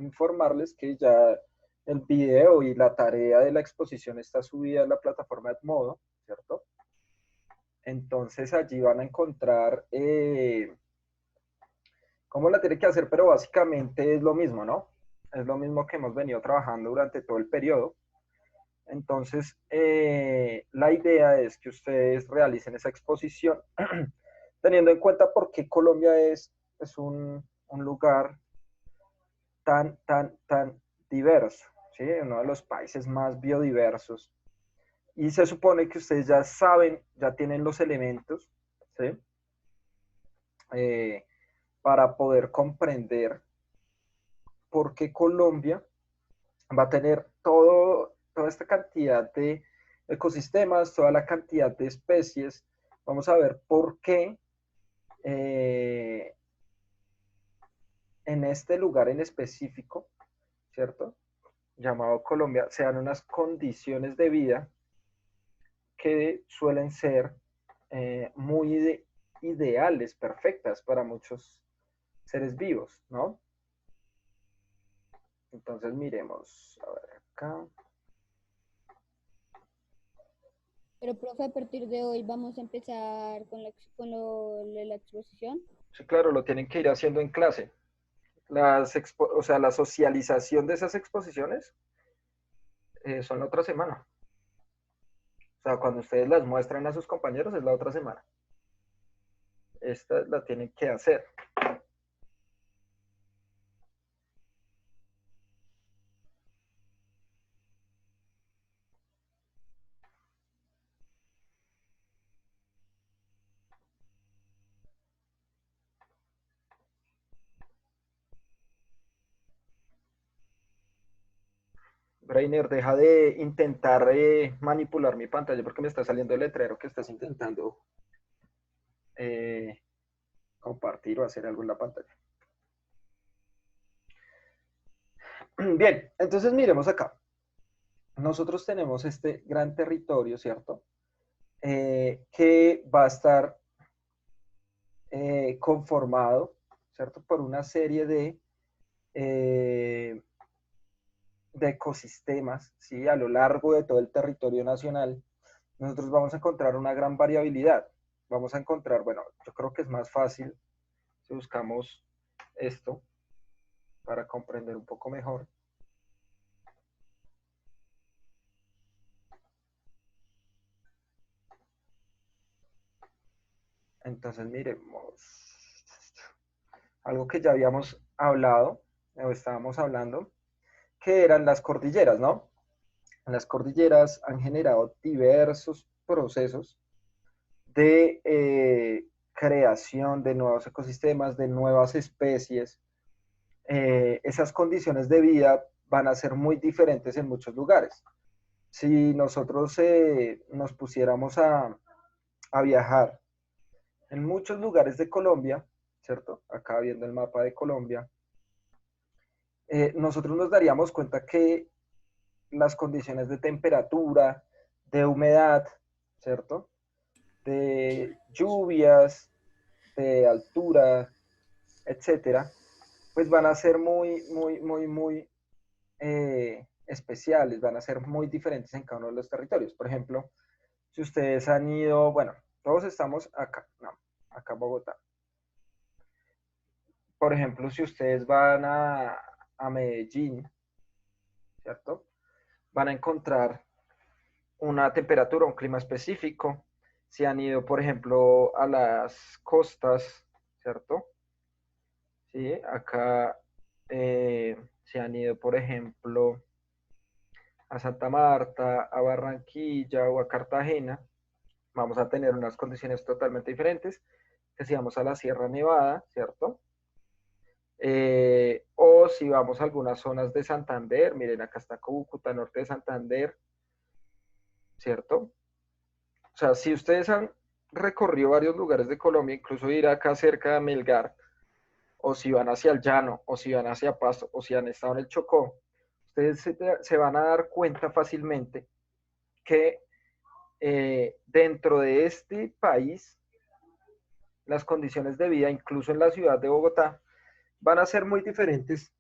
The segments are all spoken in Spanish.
informarles que ya el video y la tarea de la exposición está subida en la plataforma Edmodo, ¿cierto? Entonces allí van a encontrar cómo la tiene que hacer, pero básicamente es lo mismo, ¿no? Es lo mismo que hemos venido trabajando durante todo el periodo. Entonces, la idea es que ustedes realicen esa exposición teniendo en cuenta por qué Colombia es un lugar tan diverso, ¿sí? Uno de los países más biodiversos. Y se supone que ustedes ya saben, ya tienen los elementos, ¿sí? Eh, para poder comprender por qué Colombia va a tener toda esta cantidad de ecosistemas, toda la cantidad de especies. Vamos a ver por qué en este lugar en específico, ¿cierto? Llamado Colombia, se dan unas condiciones de vida que suelen ser muy ideales, perfectas para muchos seres vivos, ¿no? Entonces miremos, a ver acá. Pero, profe, a partir de hoy vamos a empezar con lo de la exposición. Sí, claro, lo tienen que ir haciendo en clase. O sea, la socialización de esas exposiciones son la otra semana. O sea, cuando ustedes las muestran a sus compañeros es la otra semana. Esta la tienen que hacer. Brainer, deja de intentar manipular mi pantalla porque me está saliendo el letrero que estás intentando eh, compartir o hacer algo en la pantalla. Bien, entonces miremos acá. Nosotros tenemos este gran territorio, ¿cierto? Que va a estar conformado, ¿cierto? Por una serie de ecosistemas, ¿sí? A lo largo de todo el territorio nacional, nosotros vamos a encontrar una gran variabilidad. Vamos a encontrar, bueno, yo creo que es más fácil si buscamos esto para comprender un poco mejor. Entonces, miremos algo que ya habíamos hablado, o estábamos hablando, que eran las cordilleras, ¿no? Las cordilleras han generado diversos procesos de creación de nuevos ecosistemas, de nuevas especies. Esas condiciones de vida van a ser muy diferentes en muchos lugares. Si nosotros nos pusiéramos a viajar en muchos lugares de Colombia, ¿cierto? Acá viendo el mapa de Colombia, nosotros nos daríamos cuenta que las condiciones de temperatura, de humedad, ¿cierto? De lluvias, de altura, etcétera, pues van a ser muy especiales, van a ser muy diferentes en cada uno de los territorios. Por ejemplo, si ustedes han ido, bueno, todos estamos acá, no, acá en Bogotá. Por ejemplo, si ustedes van a Medellín, ¿cierto? Van a encontrar una temperatura, un clima específico. Si han ido, por ejemplo, a las costas, ¿cierto? Sí, acá se han ido, por ejemplo, a Santa Marta, a Barranquilla o a Cartagena, vamos a tener unas condiciones totalmente diferentes que si vamos a la Sierra Nevada, ¿cierto? O si vamos a algunas zonas de Santander, miren, acá está Cúcuta, norte de Santander, ¿cierto? O sea, si ustedes han recorrido varios lugares de Colombia, incluso ir acá cerca de Melgar, o si van hacia el llano, o si van hacia Pasto, o si han estado en el Chocó, ustedes se van a dar cuenta fácilmente que dentro de este país, las condiciones de vida, incluso en la ciudad de Bogotá, van a ser muy diferentes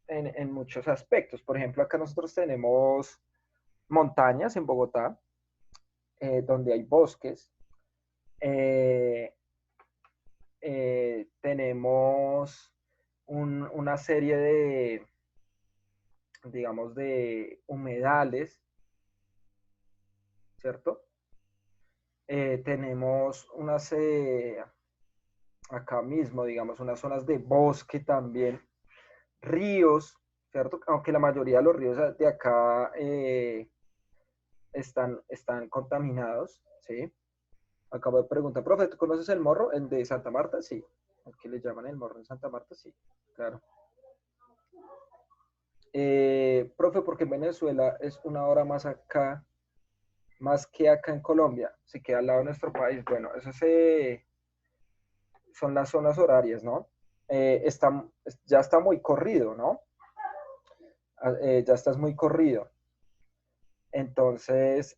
en muchos aspectos. Por ejemplo, acá nosotros tenemos montañas en Bogotá, donde hay bosques. Eh, tenemos una serie de, digamos, de humedales, ¿cierto? Tenemos acá mismo, digamos, unas zonas de bosque también, ríos, ¿cierto? Aunque la mayoría de los ríos de acá están contaminados, ¿sí? Acabo de preguntar, profe, ¿tú conoces el morro? ¿El de Santa Marta? Sí. ¿El que le llaman el morro en Santa Marta? Sí, claro. Profe, porque en Venezuela es una hora más acá, más que acá en Colombia, se queda al lado de nuestro país. Bueno, son las zonas horarias, ¿no? Está, ya está muy corrido, ¿no? Ya estás muy corrido. Entonces,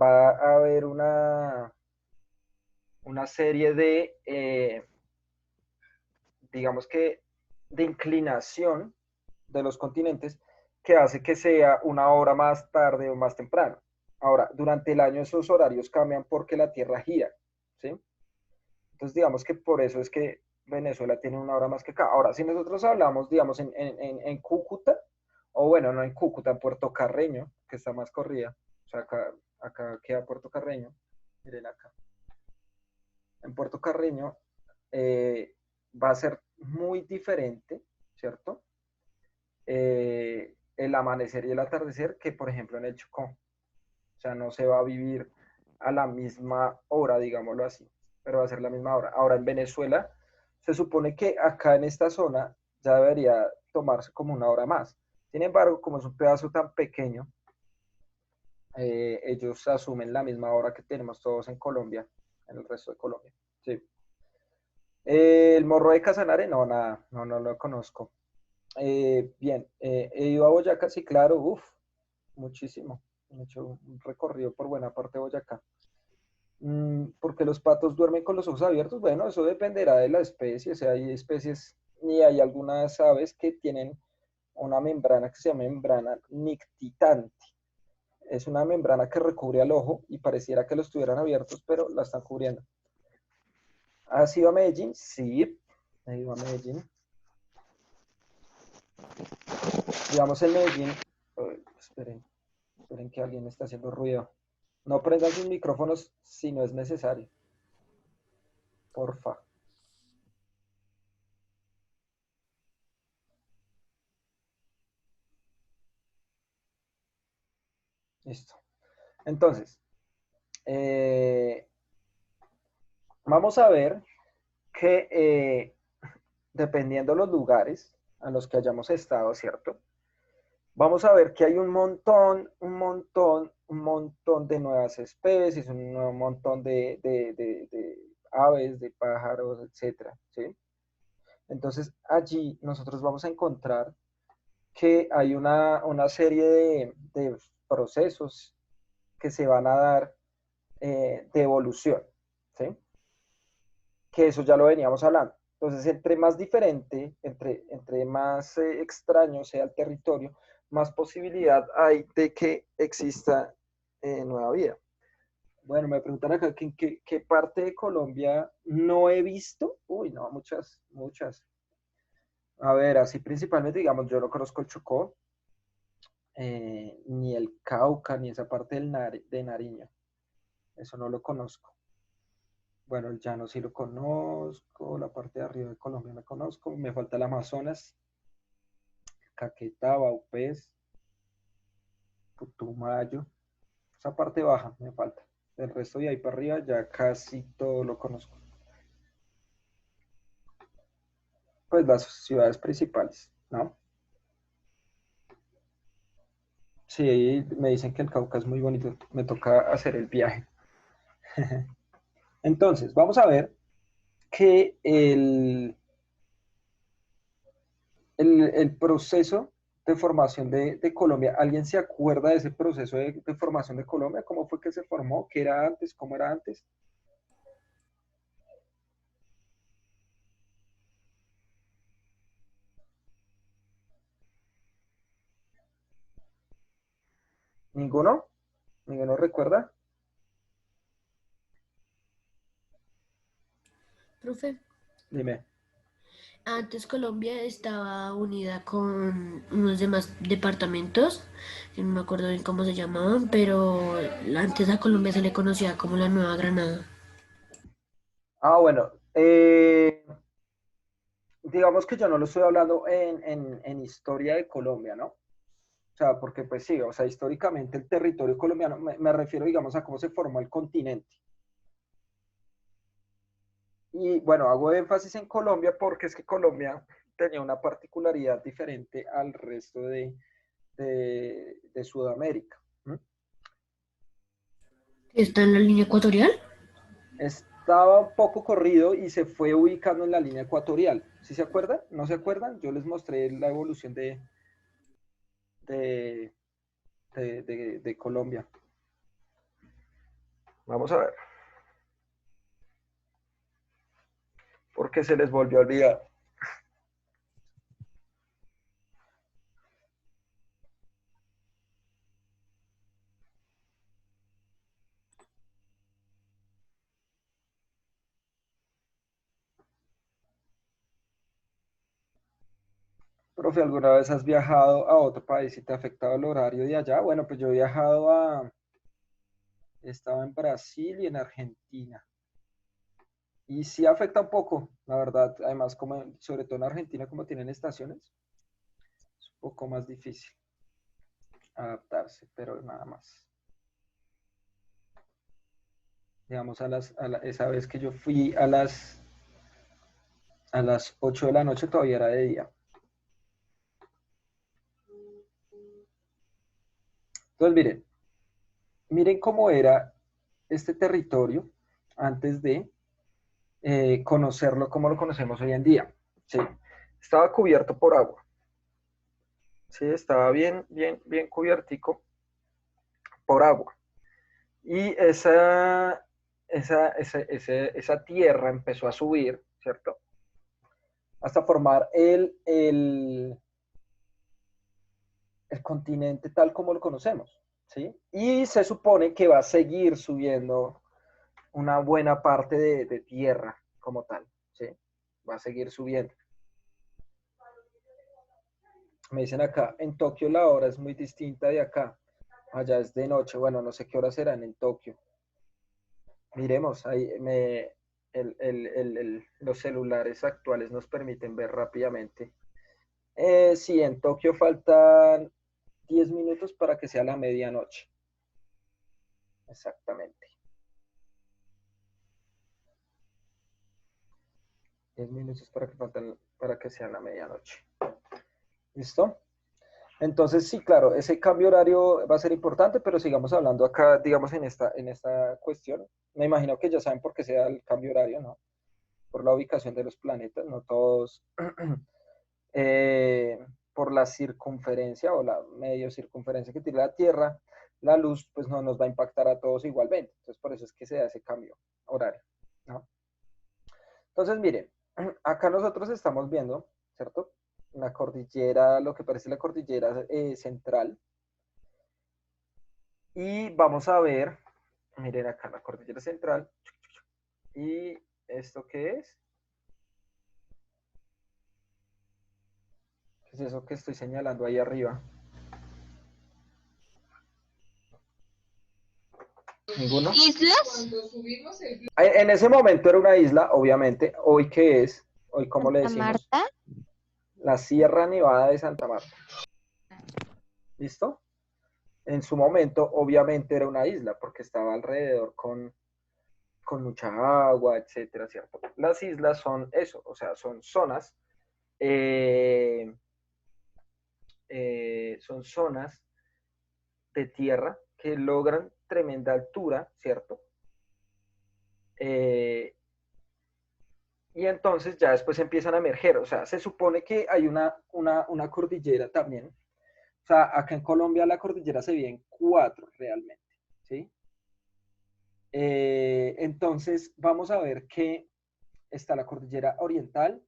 va a haber una serie digamos que, de inclinación de los continentes que hace que sea una hora más tarde o más temprano. Ahora, durante el año esos horarios cambian porque la Tierra gira, ¿sí? Entonces, digamos que por eso es que Venezuela tiene una hora más que acá. Ahora, si nosotros hablamos, digamos, en Cúcuta, o bueno, no en Cúcuta, en Puerto Carreño, que está más corrida, o sea, acá queda Puerto Carreño, miren acá. En Puerto Carreño va a ser muy diferente, ¿cierto? El amanecer y el atardecer que, por ejemplo, en el Chocó. O sea, no se va a vivir a la misma hora, digámoslo así, pero va a ser la misma hora. Ahora, en Venezuela, se supone que acá en esta zona ya debería tomarse como una hora más. Sin embargo, como es un pedazo tan pequeño, ellos asumen la misma hora que tenemos todos en Colombia, en el resto de Colombia. Sí. El morro de Casanare, no, nada, no lo conozco. Bien, he ido a Boyacá, sí, claro, uff, muchísimo. He hecho un recorrido por buena parte de Boyacá. Porque los patos duermen con los ojos abiertos, bueno, eso dependerá de la especie, o sea, hay especies y hay algunas aves que tienen una membrana que se llama membrana nictitante. Es una membrana que recubre al ojo y pareciera que lo estuvieran abiertos, pero la están cubriendo. ¿Has ido a Medellín? Sí, he ido a Medellín. Digamos en Medellín, esperen que alguien está haciendo ruido. No prendan sus micrófonos si no es necesario. Porfa. Listo. Entonces, eh, vamos a ver que dependiendo de los lugares a los que hayamos estado, ¿cierto? Vamos a ver que hay un montón de nuevas especies, un nuevo montón de aves, de pájaros, etcétera, ¿sí? Entonces, allí nosotros vamos a encontrar que hay una serie de procesos que se van a dar de evolución, ¿sí? Que eso ya lo veníamos hablando. Entonces, entre más diferente, entre más extraño sea el territorio, más posibilidad hay de que exista nueva vida. Bueno, me preguntan acá qué parte de Colombia no he visto. Uy, no, muchas, muchas. A ver, así principalmente, digamos, yo no conozco el Chocó, ni el Cauca, ni esa parte de Nariño. Eso no lo conozco. Bueno, el llano sí lo conozco, la parte de arriba de Colombia la conozco, me falta el Amazonas, Caquetá, Vaupés, Putumayo, esa parte baja me falta. El resto de ahí para arriba ya casi todo lo conozco. Pues las ciudades principales, ¿no? Sí, me dicen que el Cauca es muy bonito, me toca hacer el viaje. Entonces, vamos a ver que el proceso de formación de Colombia, ¿alguien se acuerda de ese proceso de formación de Colombia? ¿Cómo fue que se formó? ¿Qué era antes? ¿Cómo era antes? ¿Ninguno? ¿Ninguno recuerda? Profe, Dime. antes Colombia estaba unida con unos demás departamentos, que no me acuerdo bien cómo se llamaban, pero antes a Colombia se le conocía como la Nueva Granada. Ah, bueno, digamos que yo no lo estoy hablando en historia de Colombia, ¿no? O sea, porque pues sí, o sea, históricamente el territorio colombiano, me refiero, digamos, a cómo se formó el continente. Y bueno, hago énfasis en Colombia porque es que Colombia tenía una particularidad diferente al resto de Sudamérica. ¿Mm? ¿Está en la línea ecuatorial? Estaba un poco corrido y se fue ubicando en la línea ecuatorial. ¿Sí se acuerdan? ¿No se acuerdan? Yo les mostré la evolución de, de Colombia. Vamos a ver. Porque se les volvió a olvidar. Profe, ¿alguna vez has viajado a otro país y te ha afectado el horario de allá? Bueno, pues yo he viajado he estado en Brasil y en Argentina. Y sí afecta un poco, la verdad. Además, como, sobre todo en Argentina, como tienen estaciones, es un poco más difícil adaptarse, pero nada más. Digamos, esa vez que yo fui a las 8 de la noche todavía era de día. Entonces, miren cómo era este territorio antes de conocerlo como lo conocemos hoy en día. ¿Sí? Estaba cubierto por agua. ¿Sí? Estaba bien cubiertico por agua. Y esa tierra empezó a subir, ¿cierto? Hasta formar el continente tal como lo conocemos, ¿sí? Y se supone que va a seguir subiendo una buena parte de tierra como tal, ¿sí? Va a seguir subiendo. Me dicen acá, en Tokio la hora es muy distinta de acá. Allá es de noche. Bueno, no sé qué horas serán en Tokio. Miremos, los celulares actuales nos permiten ver rápidamente. Sí, en Tokio faltan 10 minutos para que sea la medianoche. Exactamente. 10 minutos para que sea la medianoche. ¿Listo? Entonces, sí, claro, ese cambio horario va a ser importante, pero sigamos hablando acá, digamos, en esta cuestión. Me imagino que ya saben por qué se da el cambio horario, ¿no? Por la ubicación de los planetas, no todos, por la circunferencia o la medio circunferencia que tiene la Tierra, la luz pues no nos va a impactar a todos igualmente. Entonces, por eso es que se da ese cambio horario, ¿no? Entonces, miren, acá nosotros estamos viendo, ¿cierto? La cordillera, lo que parece la cordillera central. Y vamos a ver, miren acá la cordillera central. ¿Y esto qué es? ¿Qué es eso que estoy señalando ahí arriba? ¿Ninguno? ¿Islas? En ese momento era una isla, obviamente. ¿Hoy qué es? ¿Hoy cómo le Santa decimos? Marta. La Sierra Nevada de Santa Marta. ¿Listo? En su momento, obviamente, era una isla porque estaba alrededor con mucha agua, etcétera, ¿cierto? Las islas son eso, o sea, eh, son zonas de tierra que logran tremenda altura, ¿cierto? Eh, y entonces ya después empiezan a emerger, o sea, se supone que hay una cordillera también, o sea, acá en Colombia la cordillera se divide en cuatro realmente, ¿sí? Entonces vamos a ver que está la cordillera oriental,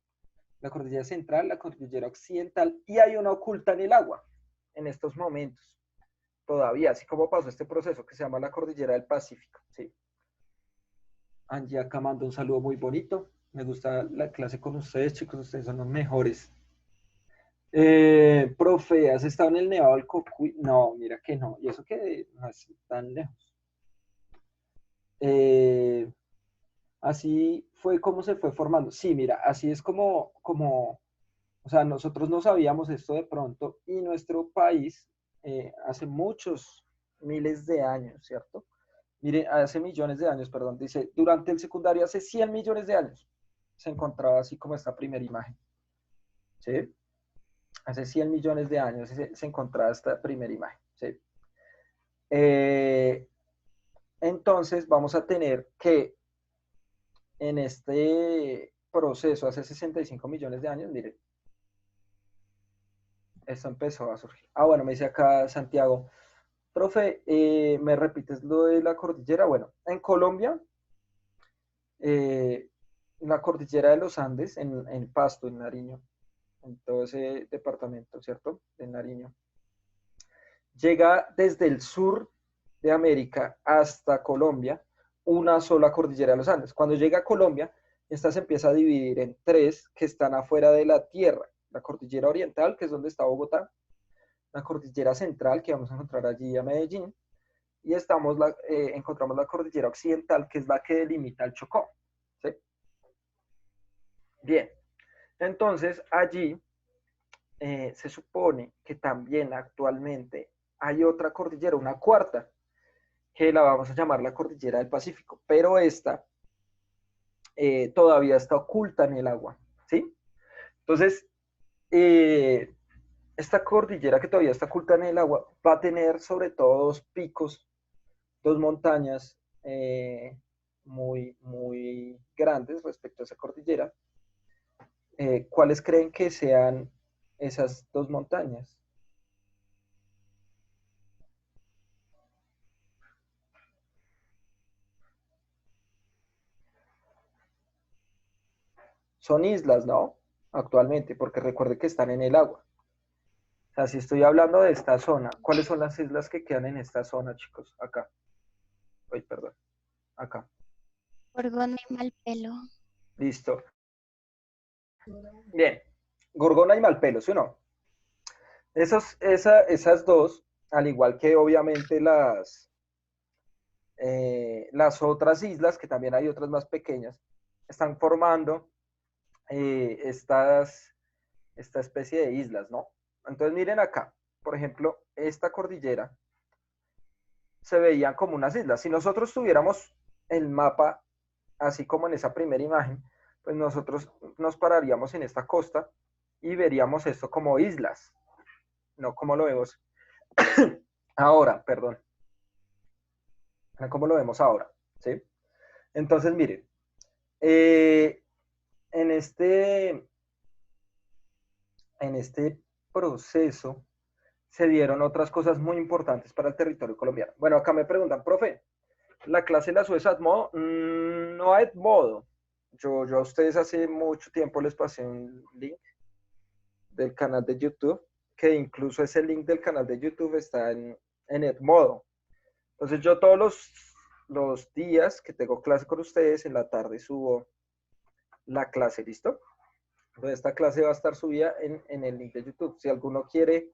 la cordillera central, la cordillera occidental y hay una oculta en el agua en estos momentos. todavía, así como pasó este proceso que se llama la Cordillera del Pacífico, ¿sí? Angie acá manda un saludo muy bonito. Me gusta la clase con ustedes, chicos, ustedes son los mejores. Profe, ¿has estado en el Nevado del Cocuy? No, mira que no, y eso que no es tan lejos. Así fue como se fue formando. Sí, mira, así es o sea, nosotros no sabíamos esto de pronto y nuestro país hace muchos miles de años, ¿cierto? Mire, hace millones de años, perdón, dice, durante el secundario hace 100 millones de años se encontraba así como esta primera imagen, ¿sí? Hace 100 millones de años se encontraba esta primera imagen, ¿sí? Eh, entonces vamos a tener que en este proceso, hace 65 millones de años, miren, esto empezó a surgir. Ah, bueno, me dice acá Santiago, profe, ¿me repites lo de la cordillera? Bueno, en Colombia, eh, la cordillera de los Andes, en Pasto, en Nariño, en todo ese departamento, ¿cierto? De Nariño. Llega desde el sur de América hasta Colombia una sola cordillera de los Andes. Cuando llega a Colombia, esta se empieza a dividir en tres que están afuera de la tierra. La cordillera oriental, que es donde está Bogotá, la cordillera central, que vamos a encontrar allí a Medellín, y encontramos la cordillera occidental, que es la que delimita el Chocó. ¿Sí? Bien, entonces allí se supone que también actualmente hay otra cordillera, una cuarta, que la vamos a llamar la cordillera del Pacífico, pero esta todavía está oculta en el agua, ¿sí? Entonces, esta cordillera que todavía está oculta en el agua va a tener sobre todo dos picos, dos montañas muy grandes respecto a esa cordillera. ¿Cuáles creen que sean esas dos montañas? Son islas, ¿no? Actualmente, porque recuerde que están en el agua. O sea, si estoy hablando de esta zona, ¿cuáles son las islas que quedan en esta zona, chicos? Acá. Ay, perdón. Acá. Gorgona y Malpelo. Listo. Bien. Gorgona y Malpelo, ¿sí o no? Esas dos, al igual que obviamente las otras islas, que también hay otras más pequeñas, están formando esta especie de islas, ¿no? Entonces miren acá, por ejemplo, esta cordillera se veían como unas islas. Si nosotros tuviéramos el mapa así como en esa primera imagen, pues nosotros nos pararíamos en esta costa y veríamos esto como islas, no como lo vemos ahora, perdón, no como lo vemos ahora, ¿sí? Entonces, miren, eh, en este proceso se dieron otras cosas muy importantes para el territorio colombiano. Bueno, acá me preguntan, profe, ¿la clase la subes a Edmodo? No a Edmodo. Yo a ustedes hace mucho tiempo les pasé un link del canal de YouTube, que incluso ese link del canal de YouTube está en Edmodo. Entonces yo todos los días que tengo clase con ustedes, en la tarde subo la clase, ¿listo? Entonces esta clase va a estar subida en el link de YouTube. Si alguno quiere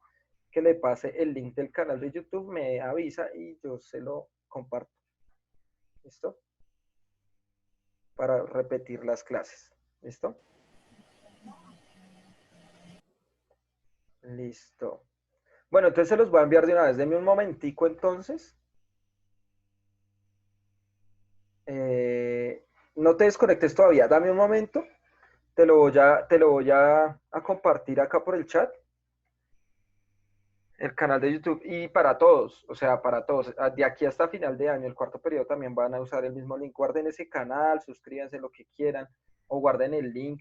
que le pase el link del canal de YouTube, me avisa y yo se lo comparto. ¿Listo? Para repetir las clases. ¿Listo? Listo. Bueno, entonces se los voy a enviar de una vez. Denme un momentico entonces. No te desconectes todavía. Dame un momento. Te lo voy a compartir acá por el chat. El canal de YouTube y para todos, o sea, para todos. De aquí hasta final de año, el cuarto periodo también van a usar el mismo link. Guarden ese canal, suscríbanse lo que quieran o guarden el link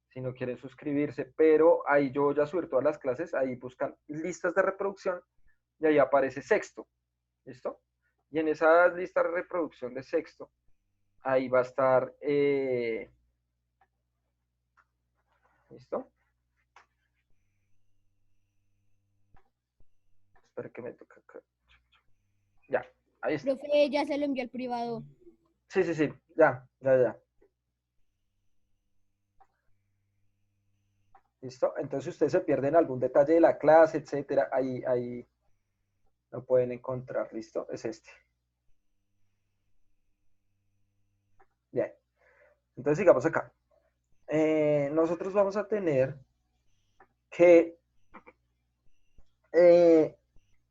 si no quieren suscribirse, pero ahí yo voy a subir todas las clases, ahí buscan listas de reproducción y ahí aparece sexto, ¿listo? Y en esas listas de reproducción de sexto, ahí va a estar, ¿listo? Espera que me toca acá. Ya, ahí está. Profe, ya se lo envió al privado. Sí, sí, sí, ya. ¿Listo? Entonces, si ustedes se pierden algún detalle de la clase, etcétera, ahí lo pueden encontrar. ¿Listo? Es este. Bien. Entonces, sigamos acá. Nosotros vamos a tener que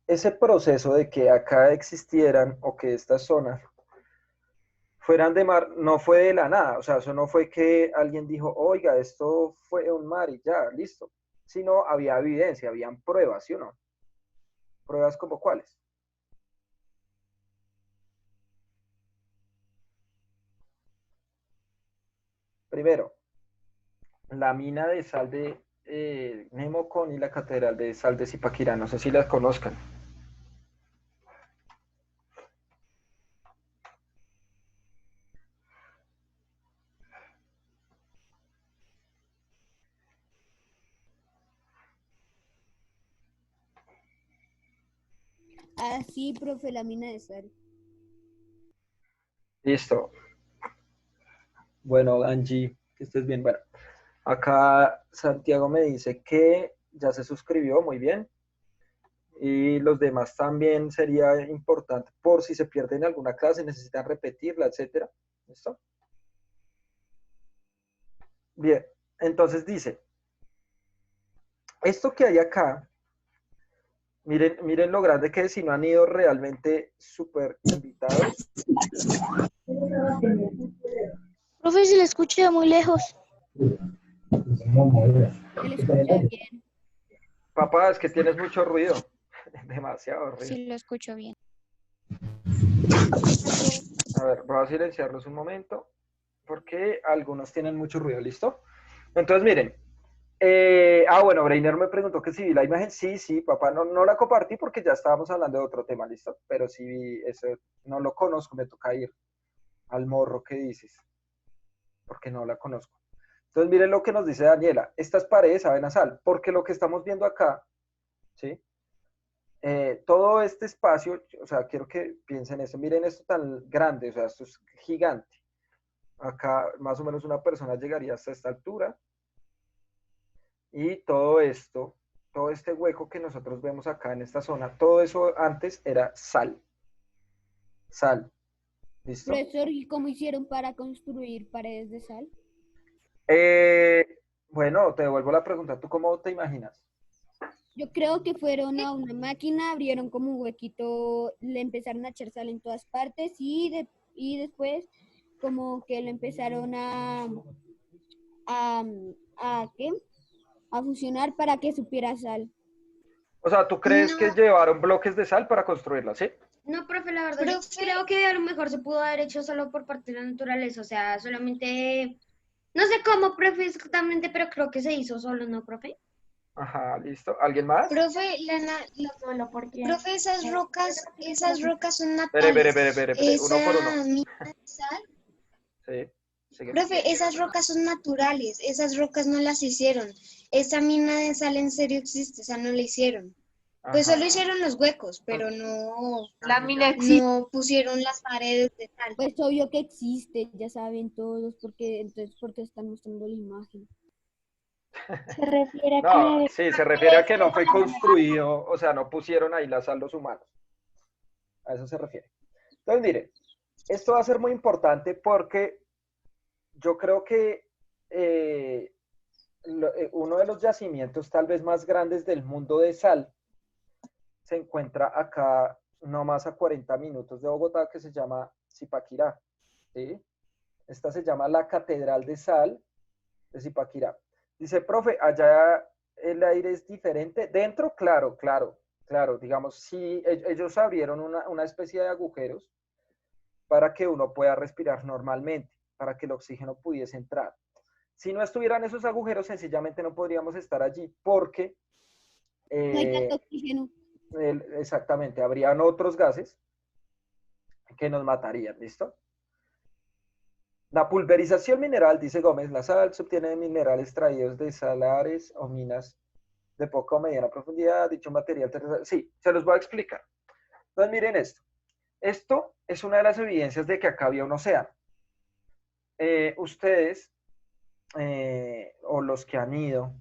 ese proceso de que acá existieran o que estas zonas fueran de mar, no fue de la nada, o sea, eso no fue que alguien dijo, oiga, esto fue un mar y ya, listo, sino había evidencia, habían pruebas, ¿sí o no? Pruebas como cuáles. Primero, la mina de sal de Nemocón y la catedral de sal de Zipaquirá, no sé si las conozcan. Ah, sí, profe, la mina de sal. Listo. Bueno, Angie, que estés bien. Bueno, acá Santiago me dice que ya se suscribió, muy bien. Y los demás también sería importante por si se pierden alguna clase, necesitan repetirla, etcétera. ¿Listo? Bien, entonces dice, esto que hay acá, miren lo grande que es, si no han ido realmente súper invitados. Profe, se le escucha muy lejos. Se le escucha bien. Papá, es que tienes mucho ruido, demasiado ruido. Sí, lo escucho bien. A ver, voy a silenciarlos un momento, porque algunos tienen mucho ruido, ¿listo? Entonces, miren, bueno, Breiner me preguntó que si vi la imagen. Sí, sí, papá, no la compartí porque ya estábamos hablando de otro tema, ¿listo? Pero sí vi eso, no lo conozco, me toca ir al morro que dices, porque no la conozco. Entonces, miren lo que nos dice Daniela, estas paredes saben a sal, porque lo que estamos viendo acá, ¿sí? Todo este espacio, o sea, quiero que piensen eso, miren esto tan grande, o sea, esto es gigante. Acá más o menos una persona llegaría hasta esta altura, y todo esto, todo este hueco que nosotros vemos acá en esta zona, todo eso antes era sal. Sal. ¿Listo? Profesor, ¿y cómo hicieron para construir paredes de sal? Bueno, te devuelvo la pregunta. ¿Tú cómo te imaginas? Yo creo que fueron a una máquina, abrieron como un huequito, le empezaron a echar sal en todas partes y después como que lo empezaron a, ¿qué? A fusionar para que supiera sal. O sea, ¿tú crees que llevaron bloques de sal para construirla, sí? No, profe, la verdad, yo creo que a lo mejor se pudo haber hecho solo por parte de la naturaleza, o sea, solamente, no sé cómo, profe, exactamente, pero creo que se hizo solo, ¿no, profe? Ajá, listo. ¿Alguien más? Profe, Solo porque... profe, esas rocas son Espere, uno por uno. esa mina de sal, Sí, sigue. profe, esas rocas son naturales, esas rocas no las hicieron. Esa mina de sal en serio existe, o sea, no la hicieron. Pues Ajá. solo hicieron los huecos, pero no, La mina existe. no pusieron las paredes de sal. Pues obvio que existe, ya saben todos, porque entonces porque están mostrando la imagen. Se refiere a No, que sí, se refiere a que no fue construido, o sea, no pusieron ahí la sal los humanos. A eso se refiere. Entonces, mire, esto va a ser muy importante porque yo creo que uno de los yacimientos tal vez más grandes del mundo de sal se encuentra acá, no más a 40 minutos de Bogotá, que se llama Zipaquirá. ¿Sí? Esta se llama la Catedral de Sal de Zipaquirá. Dice, profe, allá el aire es diferente. Dentro, claro. Digamos, sí, ellos abrieron una especie de agujeros para que uno pueda respirar normalmente, para que el oxígeno pudiese entrar. Si no estuvieran esos agujeros, sencillamente no podríamos estar allí, porque No hay tanto oxígeno. exactamente, habrían otros gases que nos matarían, ¿listo? La pulverización mineral, dice Gómez, la sal se obtiene de minerales traídos de salares o minas de poca o mediana profundidad, dicho material, sí, se los voy a explicar. Entonces miren esto, Esto es una de las evidencias de que acá había un océano. Ustedes, o los que han ido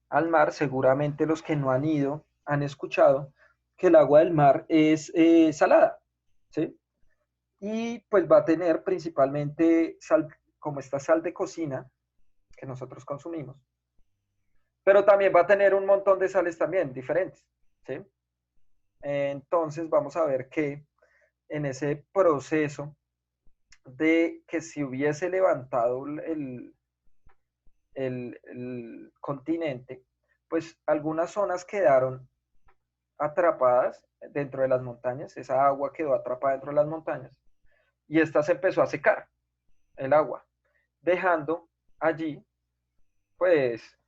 al mar, seguramente los que no han ido, han escuchado que el agua del mar es salada, ¿sí? Y pues va a tener principalmente sal, como esta sal de cocina que nosotros consumimos, pero también va a tener un montón de sales también diferentes, ¿sí? Entonces vamos a ver que en ese proceso de que si hubiese levantado el continente, pues algunas zonas quedaron atrapadas dentro de las montañas, esa agua quedó atrapada dentro de las montañas, y esta se empezó a secar, el agua, dejando allí, pues,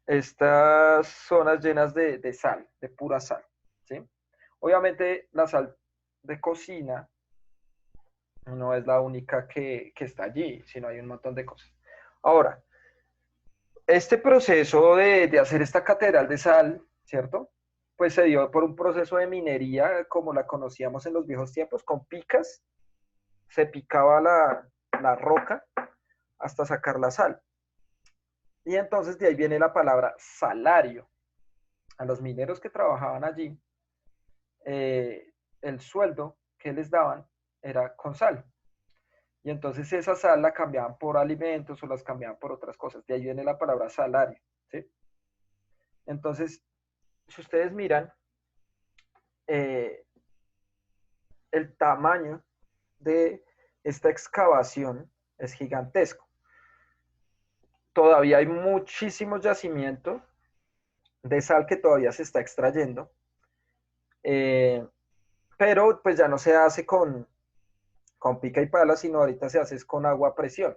estas zonas llenas de sal, de pura sal, ¿sí? Obviamente la sal de cocina no es la única que está allí, sino hay un montón de cosas. Ahora, este proceso de hacer esta catedral de sal, ¿cierto? Pues se dio por un proceso de minería como la conocíamos en los viejos tiempos, con picas, se picaba la roca hasta sacar la sal. Y entonces de ahí viene la palabra salario. A los mineros que trabajaban allí, el sueldo que les daban era con sal. Y entonces esa sal la cambiaban por alimentos o las cambiaban por otras cosas. De ahí viene la palabra salario, ¿sí? Entonces, si ustedes miran, eh, el tamaño de esta excavación es gigantesco. Todavía hay muchísimos yacimientos de sal que todavía se está extrayendo, pero pues ya no se hace con pica y pala, sino ahorita se hace con agua a presión.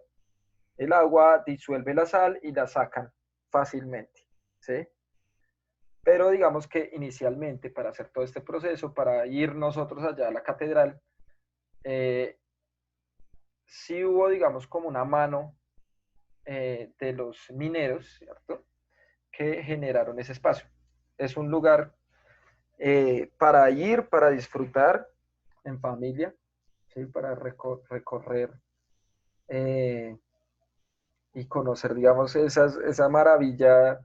El agua disuelve la sal y la sacan fácilmente, ¿sí? Pero digamos que inicialmente para hacer todo este proceso, para ir nosotros allá a la catedral, sí hubo, digamos, como una mano de los mineros, ¿cierto? Que generaron ese espacio. Es un lugar para ir, para disfrutar en familia, ¿sí? Para recorrer y conocer, digamos, esa maravilla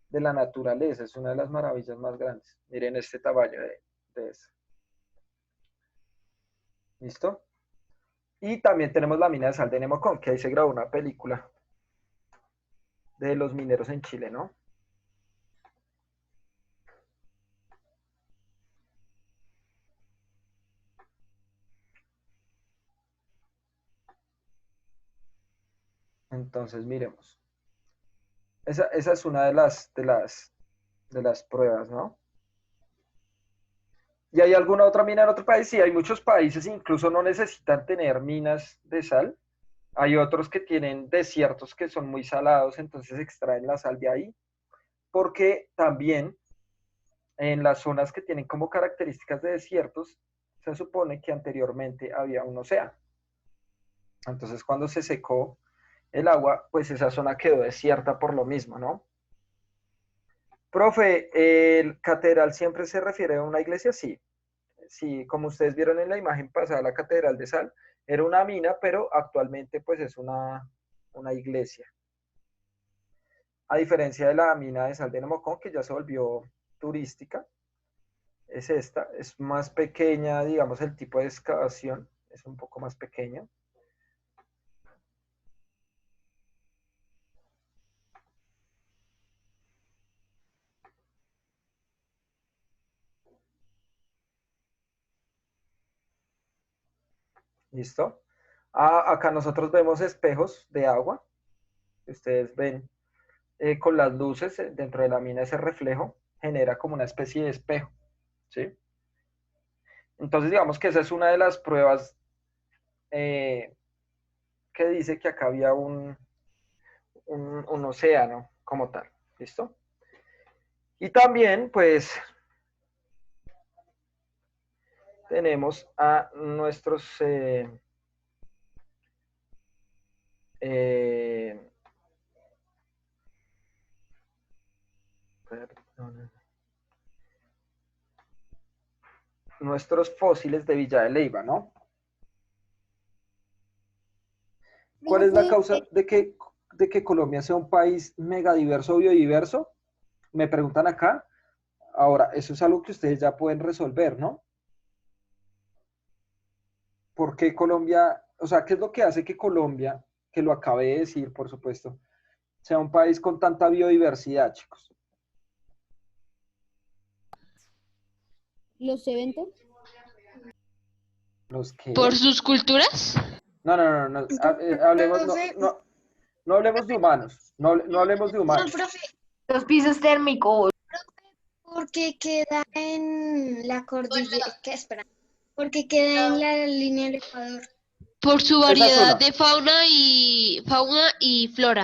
de la naturaleza. Es una de las maravillas más grandes. Miren este tamaño de eso. ¿Listo? Y también tenemos la mina de sal de Nemocón, que ahí se grabó una película de los mineros en Chile, ¿no? Entonces, miremos. Esa es una de las pruebas, ¿no? ¿Y hay alguna otra mina en otro país? Sí, hay muchos países, incluso no necesitan tener minas de sal. Hay otros que tienen desiertos que son muy salados, entonces extraen la sal de ahí. Porque también en las zonas que tienen como características de desiertos, se supone que anteriormente había un océano. Entonces, cuando se secó el agua, pues esa zona quedó desierta por lo mismo, ¿no? Profe, ¿el catedral siempre se refiere a una iglesia? Sí. Sí, como ustedes vieron en la imagen pasada, la Catedral de Sal era una mina, pero actualmente pues es una iglesia. A diferencia de la mina de sal de Nemocón, que ya se volvió turística, es esta, es más pequeña, digamos, el tipo de excavación es un poco más pequeño. ¿Listo? Acá nosotros vemos espejos de agua. Ustedes ven con las luces dentro de la mina ese reflejo genera como una especie de espejo, ¿sí? Entonces digamos que esa es una de las pruebas que dice que acá había un océano como tal, ¿listo? Y también pues tenemos a nuestros perdón, nuestros fósiles de Villa de Leyva, ¿no? ¿Cuál es la Profe, causa de que Colombia sea un país megadiverso, biodiverso? Me preguntan acá. Ahora, eso es algo que ustedes ya pueden resolver, ¿no? ¿Por qué Colombia, o sea, qué es lo que hace que Colombia, que lo acabé de decir, por supuesto, sea un país con tanta biodiversidad, chicos? los eventos. ¿Los ¿Por qué? sus culturas? No, hablemos, Profe, no hablemos de humanos, no hablemos de no, humanos. profe, Los pisos térmicos. porque queda en la cordillera, ¿qué espera? Porque queda en la línea del Ecuador. Por su Esa es variedad una. de fauna y flora.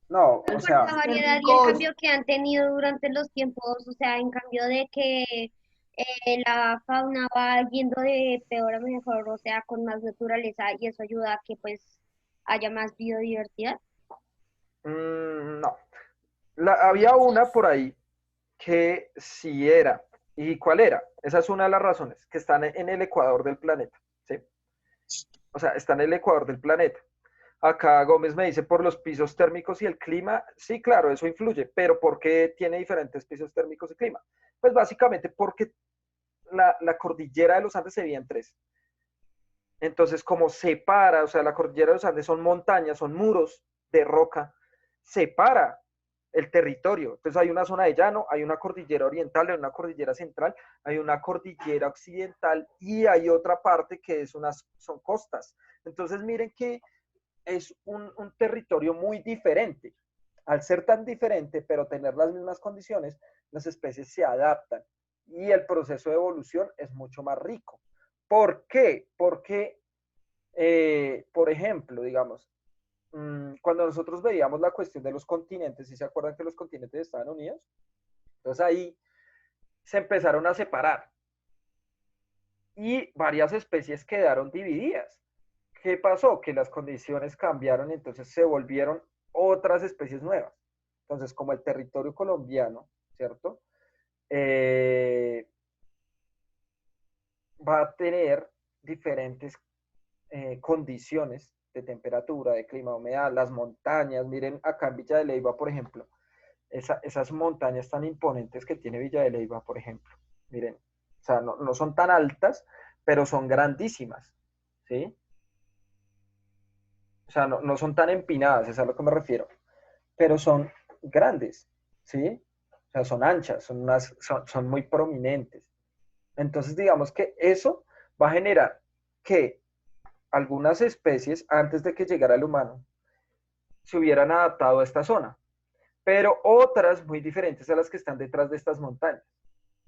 No, o Por sea, la variedad y el Térmicos. cambio que han tenido durante los tiempos, o sea, en cambio de que la fauna va yendo de peor a mejor, o sea, con más naturaleza y eso ayuda a que pues haya más biodiversidad. no. Había una por ahí que sí era. ¿Y cuál era? Esa es una de las razones, que están en el ecuador del planeta, ¿sí? O sea, está en el ecuador del planeta. Acá Gómez me dice por los pisos térmicos y el clima. Sí, claro, eso influye, pero ¿por qué tiene diferentes pisos térmicos y clima? Pues básicamente porque la cordillera de los Andes se divide en tres. Entonces, como separa, o sea, la cordillera de los Andes son montañas, son muros de roca, separa el territorio. Entonces hay una zona de llano, hay una cordillera oriental, hay una cordillera central, hay una cordillera occidental y hay otra parte que son costas. Entonces miren que es un territorio muy diferente. Al ser tan diferente, pero tener las mismas condiciones, las especies se adaptan y el proceso de evolución es mucho más rico. ¿Por qué? Porque, por ejemplo, digamos, cuando nosotros veíamos la cuestión de los continentes, ¿sí se acuerdan que los continentes estaban unidos? Entonces ahí se empezaron a separar y varias especies quedaron divididas. ¿Qué pasó? Que las condiciones cambiaron y entonces se volvieron otras especies nuevas. Entonces, como el territorio colombiano, ¿cierto? Va a tener diferentes condiciones de temperatura, de clima, humedad, las montañas. Miren acá en Villa de Leyva, por ejemplo, esas montañas tan imponentes que tiene Villa de Leyva, por ejemplo. Miren, o sea, no son tan altas, pero son grandísimas, ¿sí? O sea, no son tan empinadas, es a lo que me refiero, pero son grandes, ¿sí? O sea, son anchas, son muy prominentes. Entonces, digamos que eso va a generar que algunas especies, antes de que llegara el humano, se hubieran adaptado a esta zona, pero otras muy diferentes a las que están detrás de estas montañas,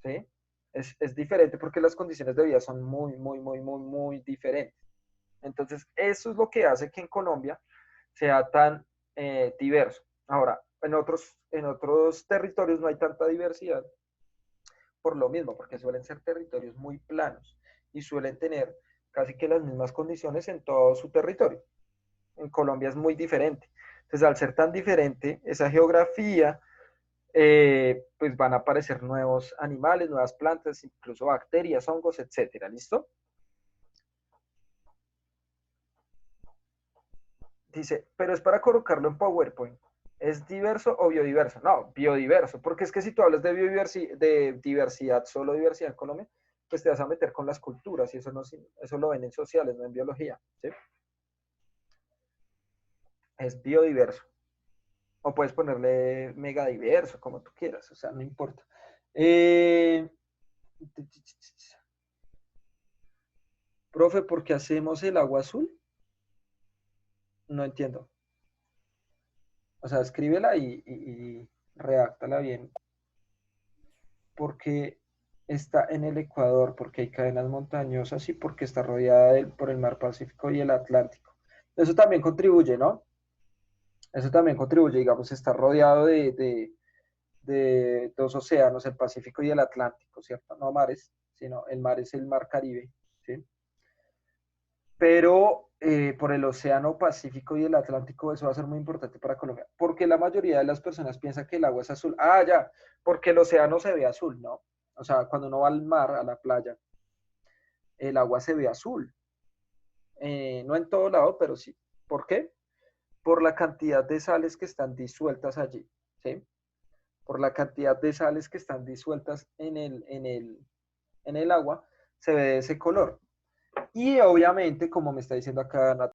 ¿sí? Es diferente porque las condiciones de vida son muy diferentes. Entonces, eso es lo que hace que en Colombia sea tan diverso. Ahora, en otros territorios no hay tanta diversidad por lo mismo, porque suelen ser territorios muy planos y suelen tener casi que las mismas condiciones en todo su territorio. En Colombia es muy diferente. Entonces, al ser tan diferente esa geografía, pues van a aparecer nuevos animales, nuevas plantas, incluso bacterias, hongos, etcétera. ¿Listo? Dice, pero es para colocarlo en PowerPoint. ¿Es diverso o biodiverso? No, biodiverso, porque es que si tú hablas de diversidad, solo diversidad en Colombia, pues te vas a meter con las culturas y eso lo ven en sociales, no en biología, ¿sí? Es biodiverso. O puedes ponerle megadiverso, como tú quieras, o sea, no importa. Profe, ¿por qué hacemos el agua azul? No entiendo. O sea, escríbela y redáctala bien. Porque está en el Ecuador, porque hay cadenas montañosas y porque está rodeada por el mar Pacífico y el Atlántico. Eso también contribuye, ¿no? Eso también contribuye, digamos, está rodeado de dos océanos, el Pacífico y el Atlántico, ¿cierto? No mares, sino el mar es el mar Caribe, ¿sí? Pero por el Océano Pacífico y el Atlántico eso va a ser muy importante para Colombia, porque la mayoría de las personas piensa que el agua es azul. Ah, ya, porque el océano se ve azul, ¿no? O sea, cuando uno va al mar, a la playa, el agua se ve azul. No en todo lado, pero sí. ¿Por qué? Por la cantidad de sales que están disueltas allí, ¿sí? Por la cantidad de sales que están disueltas en el agua, se ve de ese color. Y obviamente, como me está diciendo acá